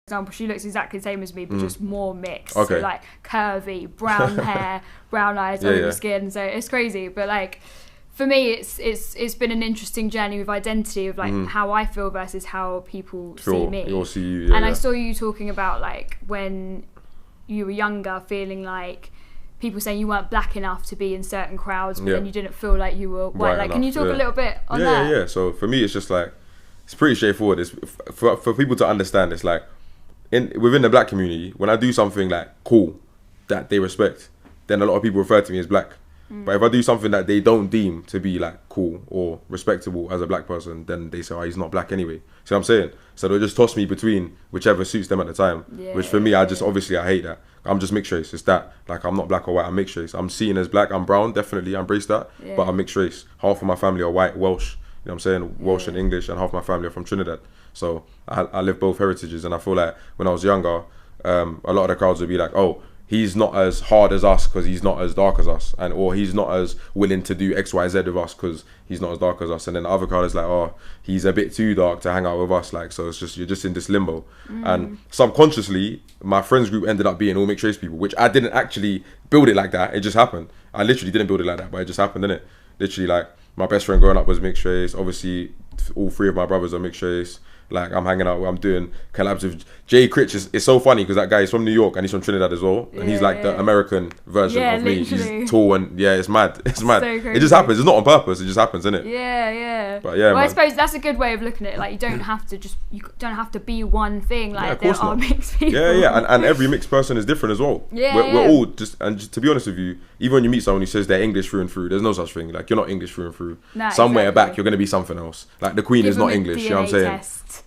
example, she looks exactly the same as me, but just more mixed. Okay. So like curvy, brown hair, brown eyes, olive skin. So it's crazy. But like for me, it's been an interesting journey with identity of like how I feel versus how people see me. You'll see you. I saw you talking about like when you were younger, feeling like people saying you weren't black enough to be in certain crowds, but then you didn't feel like you were white. Like, can you talk a little bit on that? Yeah. So for me, it's just like, it's pretty straightforward. It's for people to understand. It's like within the black community, when I do something like cool that they respect, then a lot of people refer to me as black. But if I do something that they don't deem to be like cool or respectable as a black person, then they say, oh, he's not black anyway. See what I'm saying? So they'll just toss me between whichever suits them at the time. Which for me, I hate that. I'm just mixed race. It's that. Like, I'm not black or white, I'm mixed race. I'm seen as black, I'm brown, definitely, I embrace that. But I'm mixed race. Half of my family are white, Welsh. You know what I'm saying? Welsh and English, and half my family are from Trinidad. So I live both heritages, and I feel like when I was younger, a lot of the crowds would be like, oh, he's not as hard as us because he's not as dark as us, and or he's not as willing to do X, Y, Z with us because he's not as dark as us. And then the other crowd is like, oh, he's a bit too dark to hang out with us. Like, so it's just, you're just in this limbo. And subconsciously, my friends group ended up being all mixed race people, which I didn't actually build it like that. It just happened. I literally didn't build it like that, but it just happened, didn't it? Literally, like, my best friend growing up was mixed race. Obviously, all three of my brothers are mixed race. Like, I'm hanging out, I'm doing collabs with Jay Critch. It's so funny because that guy is from New York and he's from Trinidad as well. And he's like the American version of me. Literally. He's tall and it's mad. It's mad. So crazy. It just happens. It's not on purpose. It just happens, isn't it? Yeah. But yeah, well, man. I suppose that's a good way of looking at it. Like, you don't have to be one thing. Like, there are mixed people. Yeah. And every mixed person is different as well. We're all just to be honest with you, even when you meet someone who says they're English through and through, there's no such thing. Like, you're not English through and through. Nah, Somewhere back, you're going to be something else. Like, the Queen is not English. You know what I'm saying?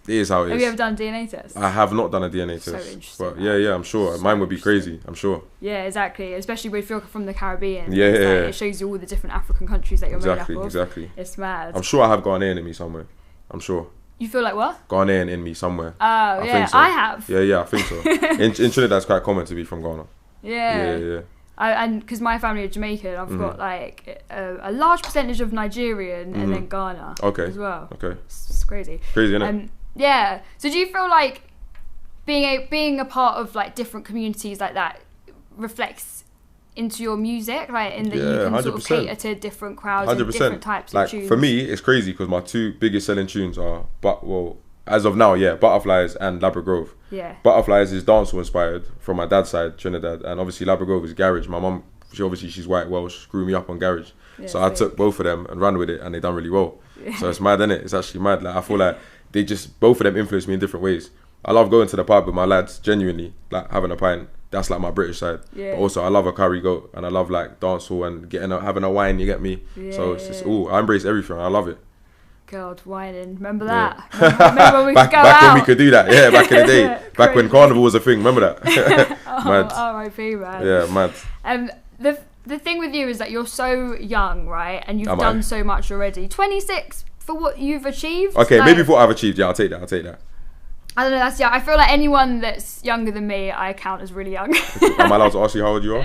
It is how it is. Have you ever done a DNA test? I have not done a DNA test. So interesting. But yeah, I'm sure. Mine would be crazy, I'm sure. Yeah, exactly. Especially if you're from the Caribbean. Yeah. It shows you all the different African countries that you're made up of. Exactly. It's mad. I'm sure I have Ghanaian in me somewhere. I'm sure. You feel like what? Ghanaian in me somewhere. Oh, I think so. I have. Yeah, I think so. in Trinidad, it's quite common to be from Ghana. Yeah. And because my family are Jamaican, I've got like a large percentage of Nigerian and then Ghana as well. Okay. It's crazy. Crazy, isn't it? Yeah. So do you feel like being a part of like different communities like that reflects into your music, right? In that you can 100%. sort of cater to different crowds and different types of tunes. For me, it's crazy because my two biggest selling tunes are, as of now, Butterflies and Labra Grove. Yeah. Butterflies is dancehall inspired from my dad's side, Trinidad, and obviously Labra Grove is garage. My mum, she's white Welsh, grew me up on garage. So I took both of them and ran with it, and they done really well. So it's mad, innit? It's actually mad. Like, I feel like they just, both of them influenced me in different ways. I love going to the pub with my lads, genuinely, like having a pint. That's like my British side. But also I love a curry goat, and I love like dancehall and having a wine, you get me? So it's just, I embrace everything. I love it. God, whining. Remember that? Remember when we could go out? Back when we could do that, back in the day. Back when carnival was a thing, remember that? Mad. R.I.P. man. Yeah, mad. The thing with you is that you're so young, right? And you've done so much already. 26 for what you've achieved? Okay, like, maybe for what I've achieved, I'll take that. I don't know, I feel like anyone that's younger than me, I count as really young. Am I allowed to ask you how old you are?